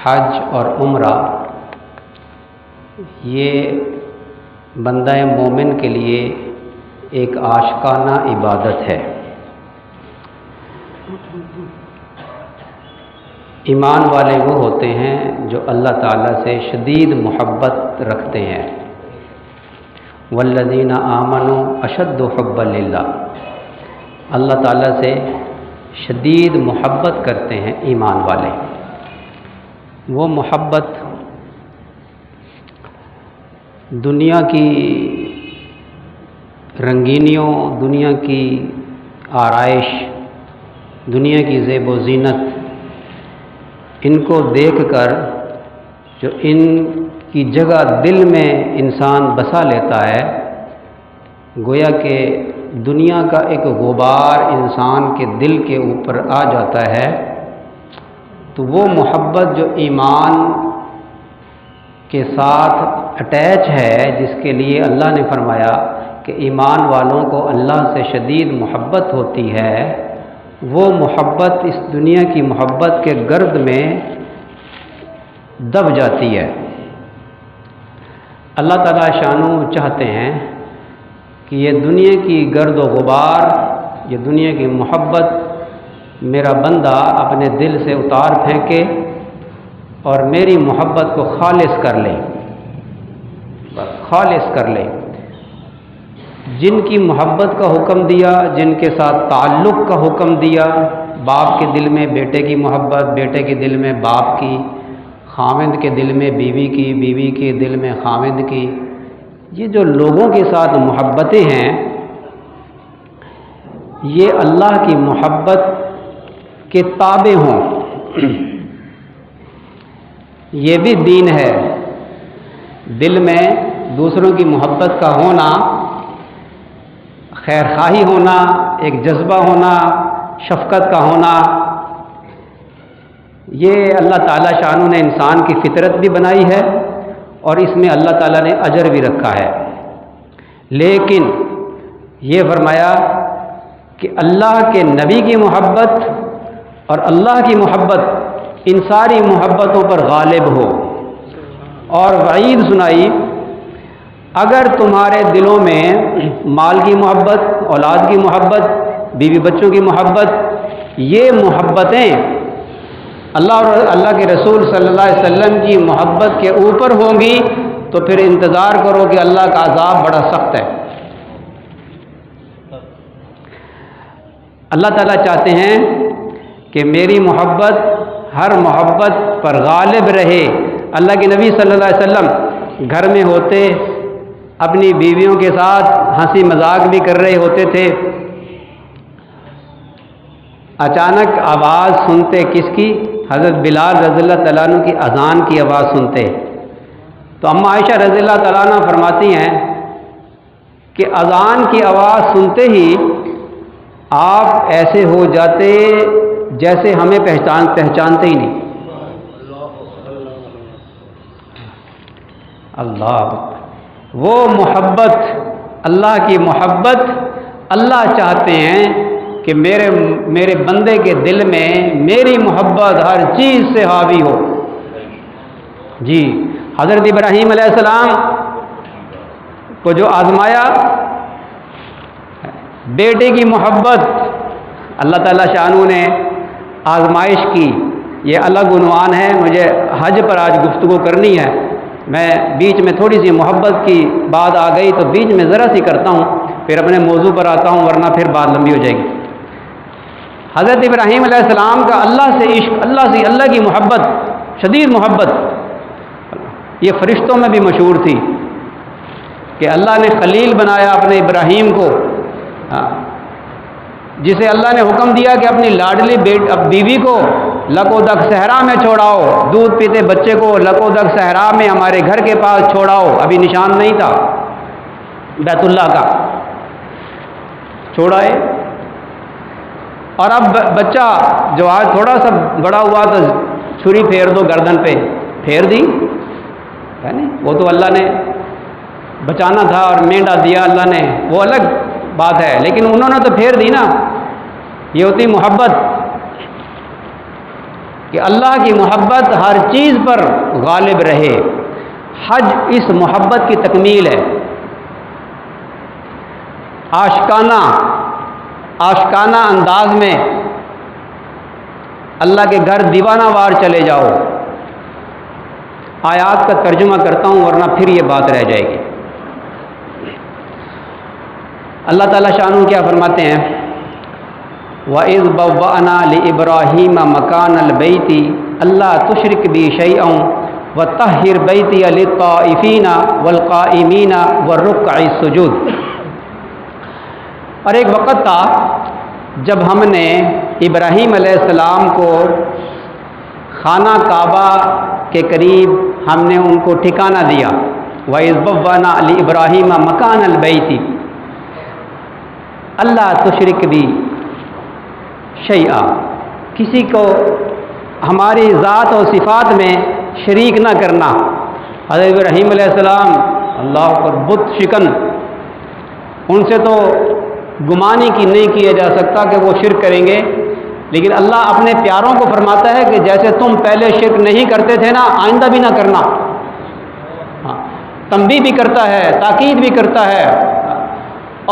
حج اور عمرہ یہ بندہ مومن کے لیے ایک عاشقانہ عبادت ہے۔ ایمان والے وہ ہوتے ہیں جو اللہ تعالیٰ سے شدید محبت رکھتے ہیں۔ والذین آمنوا اشد حبا للہ، اللہ تعالیٰ سے شدید محبت کرتے ہیں ایمان والے۔ وہ محبت دنیا کی رنگینیوں، دنیا کی آرائش، دنیا کی زیب و زینت، ان کو دیکھ کر جو ان کی جگہ دل میں انسان بسا لیتا ہے، گویا کہ دنیا کا ایک غبار انسان کے دل کے اوپر آ جاتا ہے، تو وہ محبت جو ایمان کے ساتھ اٹیچ ہے، جس کے لیے اللہ نے فرمایا کہ ایمان والوں کو اللہ سے شدید محبت ہوتی ہے، وہ محبت اس دنیا کی محبت کے گرد میں دب جاتی ہے۔ اللہ تعالیٰ شانو چاہتے ہیں کہ یہ دنیا کی گرد و غبار، یہ دنیا کی محبت میرا بندہ اپنے دل سے اتار پھینکے اور میری محبت کو خالص کر لے، خالص کر لے۔ جن کی محبت کا حکم دیا، جن کے ساتھ تعلق کا حکم دیا، باپ کے دل میں بیٹے کی محبت، بیٹے کے دل میں باپ کی، خاوند کے دل میں بیوی کی، بیوی کے دل میں خاوند کی، یہ جو لوگوں کے ساتھ محبتیں ہیں، یہ اللہ کی محبت کے تابع ہوں، یہ بھی دین ہے۔ دل میں دوسروں کی محبت کا ہونا، خیر خواہی ہونا، ایک جذبہ ہونا، شفقت کا ہونا، یہ اللہ تعالیٰ شانو نے انسان کی فطرت بھی بنائی ہے اور اس میں اللہ تعالیٰ نے اجر بھی رکھا ہے۔ لیکن یہ فرمایا کہ اللہ کے نبی کی محبت اور اللہ کی محبت ان ساری محبتوں پر غالب ہو، اور وعید سنائی اگر تمہارے دلوں میں مال کی محبت، اولاد کی محبت، بیوی بچوں کی محبت، یہ محبتیں اللہ اور اللہ کے رسول صلی اللہ علیہ وسلم کی محبت کے اوپر ہوں گی، تو پھر انتظار کرو کہ اللہ کا عذاب بڑا سخت ہے۔ اللہ تعالیٰ چاہتے ہیں کہ میری محبت ہر محبت پر غالب رہے۔ اللہ کے نبی صلی اللہ علیہ وسلم گھر میں ہوتے، اپنی بیویوں کے ساتھ ہنسی مذاق بھی کر رہے ہوتے تھے، اچانک آواز سنتے کس کی؟ حضرت بلال رضی اللہ تعالیٰ عنہ کی اذان کی آواز سنتے، تو اما عائشہ رضی اللہ تعالیٰ عنہ فرماتی ہیں کہ اذان کی آواز سنتے ہی آپ ایسے ہو جاتے جیسے ہمیں پہچانتے ہی نہیں۔ اللہ، وہ محبت، اللہ کی محبت، اللہ چاہتے ہیں کہ میرے بندے کے دل میں میری محبت ہر چیز سے حاوی ہو۔ جی، حضرت ابراہیم علیہ السلام کو جو آزمایا، بیٹے کی محبت، اللہ تعالیٰ شانو نے آزمائش کی، یہ الگ عنوان ہے، مجھے حج پر آج گفتگو کرنی ہے، میں بیچ میں تھوڑی سی محبت کی بات آ گئی تو بیچ میں ذرا سی کرتا ہوں، پھر اپنے موضوع پر آتا ہوں، ورنہ پھر بات لمبی ہو جائے گی۔ حضرت ابراہیم علیہ السلام کا اللہ سے عشق، اللہ کی محبت، شدید محبت، یہ فرشتوں میں بھی مشہور تھی کہ اللہ نے خلیل بنایا اپنے ابراہیم کو، جسے اللہ نے حکم دیا کہ اپنی لاڈلی بیوی کو لکو دک صحرا میں چھوڑاؤ، دودھ پیتے بچے کو لکو دک صحرا میں ہمارے گھر کے پاس چھوڑاؤ، ابھی نشان نہیں تھا بیت اللہ کا، چھوڑائے، اور اب بچہ جو آج تھوڑا سا بڑا ہوا تو چھری پھیر دو گردن پہ، پھیر دی، وہ تو اللہ نے بچانا تھا اور مینڈا دیا اللہ نے، وہ الگ بات ہے، لیکن انہوں نے تو پھیر دی نا، یہ ہوتی محبت۔ کہ اللہ کی محبت ہر چیز پر غالب رہے۔ حج اس محبت کی تکمیل ہے۔ آشکانہ انداز میں اللہ کے گھر دیوانہ وار چلے جاؤ۔ آیات کا ترجمہ کرتا ہوں ورنہ پھر یہ بات رہ جائے گی۔ اللہ تعالیٰ شانہ کیا فرماتے ہیں؟ وَإِذْ بَوَّأْنَا لِإِبْرَاهِيمَ مَكَانَ الْبَيْتِ أَلَّا تُشْرِكْ بِي شَيْئًا وَطَهِّرْ بَيْتِيَ لِلطَّائِفِينَ وَالْقَائِمِينَ وَالرُّكَّعِ السُّجُودِ۔ اور ایک وقت تھا جب ہم نے ابراہیم علیہ السلام کو خانہ کعبہ کے قریب ہم نے ان کو ٹھکانہ دیا۔ وَإِذْ بَوَّأْنَا لِإِبْرَاهِيمَ مَكَانَ الْبَيْتِ أَلَّا تُشْرِكْ بِي شیئا، کسی کو ہماری ذات و صفات میں شریک نہ کرنا۔ حضرت ابراہیم علیہ السلام اللہ پر بت شکن، ان سے تو گمان ہی کی نہیں کیا جا سکتا کہ وہ شرک کریں گے، لیکن اللہ اپنے پیاروں کو فرماتا ہے کہ جیسے تم پہلے شرک نہیں کرتے تھے نا، آئندہ بھی نہ کرنا۔ تنبیہ بھی کرتا ہے، تاکید بھی کرتا ہے،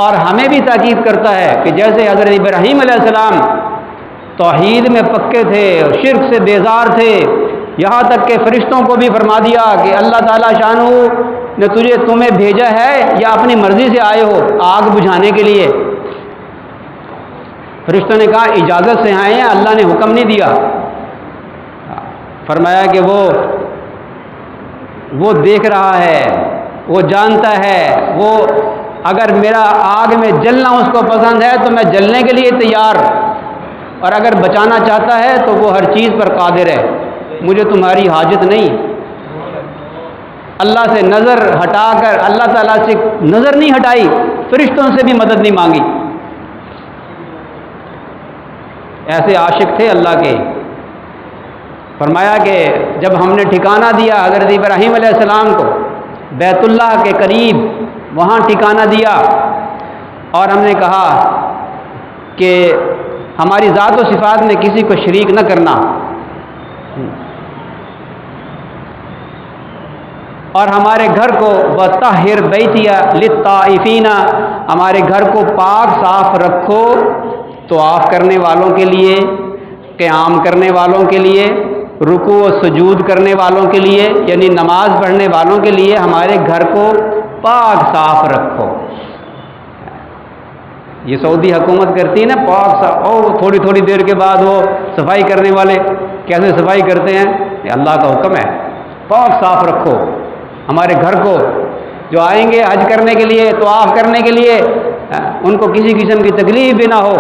اور ہمیں بھی تاکید کرتا ہے کہ جیسے حضرت ابراہیم علیہ السلام توحید میں پکے تھے اور شرک سے بیزار تھے، یہاں تک کہ فرشتوں کو بھی فرما دیا کہ اللہ تعالیٰ شانہ نے تمہیں بھیجا ہے یا اپنی مرضی سے آئے ہو آگ بجھانے کے لیے؟ فرشتوں نے کہا اجازت سے آئے ہیں، اللہ نے حکم نہیں دیا۔ فرمایا کہ وہ دیکھ رہا ہے، وہ جانتا ہے، وہ اگر میرا آگ میں جلنا اس کو پسند ہے تو میں جلنے کے لیے تیار، اور اگر بچانا چاہتا ہے تو وہ ہر چیز پر قادر ہے، مجھے تمہاری حاجت نہیں۔ اللہ سے نظر ہٹا کر اللہ تعالیٰ سے نظر نہیں ہٹائی، فرشتوں سے بھی مدد نہیں مانگی۔ ایسے عاشق تھے اللہ کے۔ فرمایا کہ جب ہم نے ٹھکانہ دیا حضرت ابراہیم علیہ السلام کو بیت اللہ کے قریب، وہاں ٹھکانہ دیا، اور ہم نے کہا کہ ہماری ذات و صفات میں کسی کو شریک نہ کرنا، اور ہمارے گھر کو وَطَهِّرْ بَيْتِيَ لِلطَّائِفِينَ، ہمارے گھر کو پاک صاف رکھو طواف کرنے والوں کے لیے، قیام کرنے والوں کے لیے، رکوع و سجود کرنے والوں کے لیے، یعنی نماز پڑھنے والوں کے لیے ہمارے گھر کو پاک صاف رکھو۔ یہ سعودی حکومت کرتی ہے نا پاک صاف، اور تھوڑی تھوڑی دیر کے بعد وہ صفائی کرنے والے کیسے صفائی کرتے ہیں؟ یہ اللہ کا حکم ہے، پاک صاف رکھو ہمارے گھر کو۔ جو آئیں گے حج کرنے کے لیے، طواف کرنے کے لیے، ان کو کسی قسم کی تکلیف بھی نہ ہو۔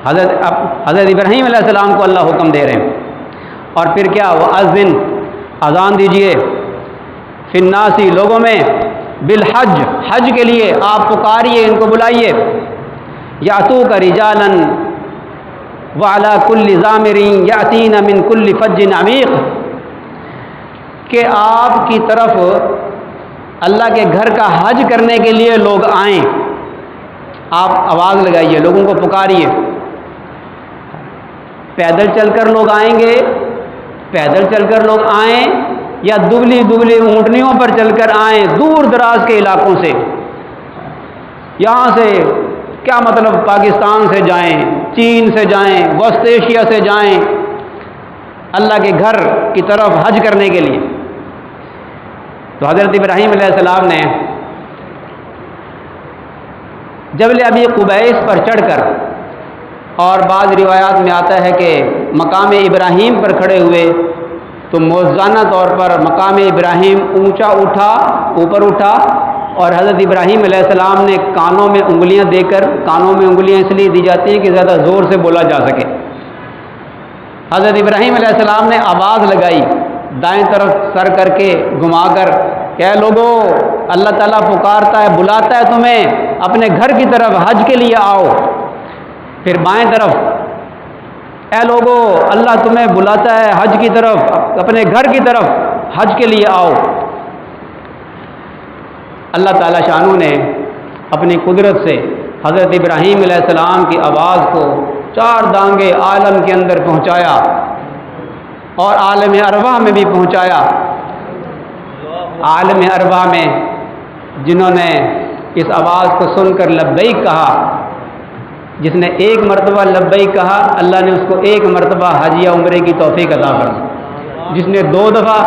حضرت ابراہیم علیہ السلام کو اللہ حکم دے رہے ہیں۔ اور پھر کیا؟ وَأَذِّن، اذان دیجئے، فی الناس، لوگوں میں، بالحج، حج کے لیے آپ پکاریے، ان کو بلائیے، یاتوک رجالا وعلی کل ضامر یاتین من کل فج عمیق، کہ آپ کی طرف اللہ کے گھر کا حج کرنے کے لیے لوگ آئیں، آپ آواز لگائیے، لوگوں کو پکاریے۔ پیدل چل کر لوگ آئیں گے، پیدل چل کر لوگ آئیں، یا دبلی دبلی اونٹنیوں پر چل کر آئیں دور دراز کے علاقوں سے، یہاں سے کیا مطلب پاکستان سے جائیں، چین سے جائیں، وسط ایشیا سے جائیں اللہ کے گھر کی طرف حج کرنے کے لیے۔ تو حضرت ابراہیم علیہ السلام نے جبل ابی قبیس پر چڑھ کر، اور بعض روایات میں آتا ہے کہ مقام ابراہیم پر کھڑے ہوئے تو موزانہ طور پر مقام ابراہیم اونچا اٹھا، اوپر اٹھا، اور حضرت ابراہیم علیہ السلام نے کانوں میں انگلیاں دے کر، کانوں میں انگلیاں اس لیے دی جاتی ہیں کہ زیادہ زور سے بولا جا سکے، حضرت ابراہیم علیہ السلام نے آواز لگائی دائیں طرف سر کر کے گھما کر کہ اے لوگو، اللہ تعالیٰ پکارتا ہے، بلاتا ہے تمہیں اپنے گھر کی طرف حج کے لیے آؤ۔ پھر بائیں طرف، اے لوگو، اللہ تمہیں بلاتا ہے حج کی طرف، اپنے گھر کی طرف حج کے لیے آؤ۔ اللہ تعالیٰ شانہ نے اپنی قدرت سے حضرت ابراہیم علیہ السلام کی آواز کو 4 دانگے عالم کے اندر پہنچایا اور عالم ارواح میں بھی پہنچایا۔ عالم ارواح میں جنہوں نے اس آواز کو سن کر لبیک کہا، جس نے 1 مرتبہ لبیک کہا اللہ نے اس کو 1 مرتبہ حج یا عمرے کی توفیق عطا فرمائی، جس نے 2 دفعہ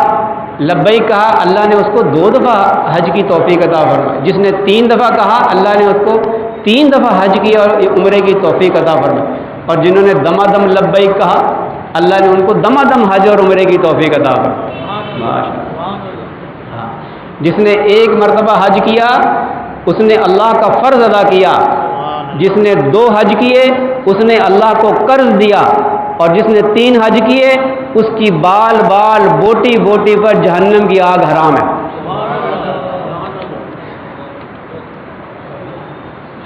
لبیک کہا اللہ نے اس کو 2 دفعہ حج کی توفیق عطا فرمائی، جس نے 3 دفعہ کہا اللہ نے اس کو 3 دفعہ حج کی اور عمرے کی توفیق عطا فرمائی، اور جنہوں نے دمادم لبیک کہا اللہ نے ان کو دمادم حج اور عمرے کی توفیق عطا فرمائی۔ ماشاءاللہ، جس نے 1 مرتبہ حج کیا اس نے اللہ کا فرض ادا کیا، جس نے 2 حج کیے اس نے اللہ کو قرض دیا، اور جس نے 3 حج کیے اس کی بال بال بوٹی بوٹی پر جہنم کی آگ حرام ہے۔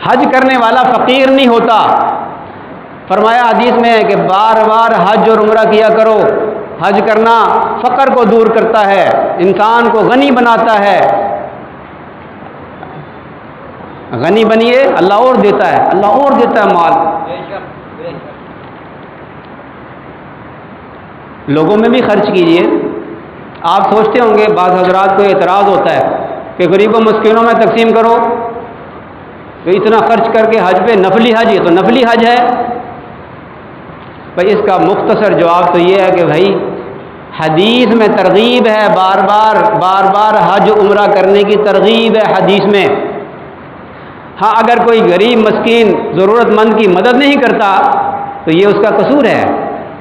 حج کرنے والا فقیر نہیں ہوتا، فرمایا حدیث میں ہے کہ بار بار حج اور عمرہ کیا کرو، حج کرنا فقر کو دور کرتا ہے، انسان کو غنی بناتا ہے۔ غنی بنیے اللہ اور دیتا ہے، اللہ اور دیتا ہے مال۔ لوگوں میں بھی خرچ کیجئے۔ آپ سوچتے ہوں گے بعض حضرات کو اعتراض ہوتا ہے کہ غریبوں مسکینوں میں تقسیم کرو، تو اتنا خرچ کر کے حج پہ نفلی حج، یہ تو نفلی حج ہے۔ بھائی اس کا مختصر جواب تو یہ ہے کہ بھائی حدیث میں ترغیب ہے، بار بار حج عمرہ کرنے کی ترغیب ہے حدیث میں۔ ہاں اگر کوئی غریب مسکین ضرورت مند کی مدد نہیں کرتا تو یہ اس کا قصور ہے،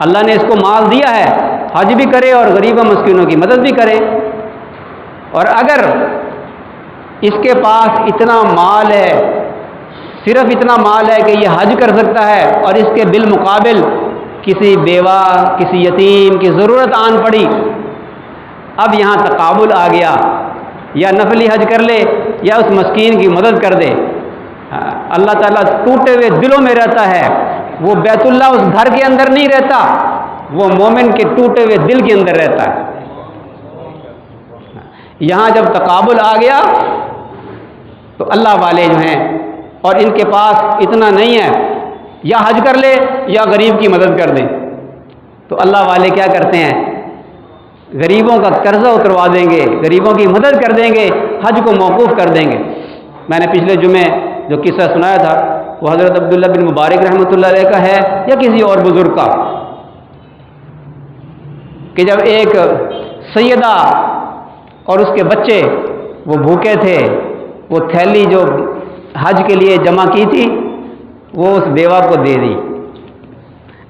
اللہ نے اس کو مال دیا ہے حج بھی کرے اور غریب و مسکینوں کی مدد بھی کرے۔ اور اگر اس کے پاس اتنا مال ہے، صرف اتنا مال ہے کہ یہ حج کر سکتا ہے، اور اس کے بالمقابل کسی بیوہ کسی یتیم کی ضرورت آن پڑی، اب یہاں تقابل آ گیا، یا نفلی حج کر لے یا اس مسکین کی مدد کر دے۔ اللہ تعالیٰ ٹوٹے ہوئے دلوں میں رہتا ہے، وہ بیت اللہ اس گھر کے اندر نہیں رہتا، وہ مومن کے ٹوٹے ہوئے دل کے اندر رہتا ہے۔ یہاں جب تقابل آ گیا تو اللہ والے جو ہیں اور ان کے پاس اتنا نہیں ہے، یا حج کر لے یا غریب کی مدد کر دیں، تو اللہ والے کیا کرتے ہیں، غریبوں کا قرضہ اتروا دیں گے، غریبوں کی مدد کر دیں گے، حج کو موقوف کر دیں گے۔ میں نے پچھلے جمعے جو قصہ سنایا تھا وہ حضرت عبداللہ بن مبارک رحمۃ اللہ علیہ کا ہے یا کسی اور بزرگ کا، کہ جب ایک سیدہ اور اس کے بچے وہ بھوکے تھے، وہ تھیلی جو حج کے لیے جمع کی تھی وہ اس بیوہ کو دے دی۔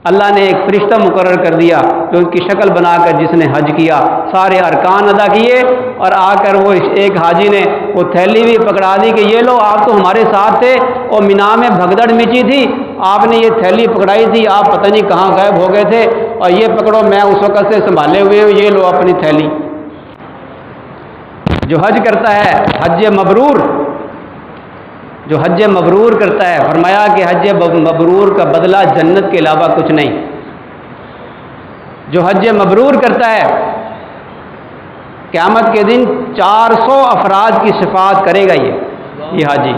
اللہ نے ایک فرشتہ مقرر کر دیا کہ اس کی شکل بنا کر جس نے حج کیا سارے ارکان ادا کیے، اور آ کر وہ ایک حاجی نے وہ تھیلی بھی پکڑا دی کہ یہ لو آپ تو ہمارے ساتھ تھے اور مینا میں بھگدڑ مچی تھی، آپ نے یہ تھیلی پکڑائی تھی، آپ پتہ نہیں کہاں غائب ہو گئے تھے، اور یہ پکڑو میں اس وقت سے سنبھالے ہوئے ہوں، یہ لو اپنی تھیلی۔ جو حج کرتا ہے حج مبرور، جو حج مبرور کرتا ہے، فرمایا کہ حج مبرور کا بدلہ جنت کے علاوہ کچھ نہیں۔ جو حج مبرور کرتا ہے قیامت کے دن 400 افراد کی شفاعت کرے گا یہ حاجی۔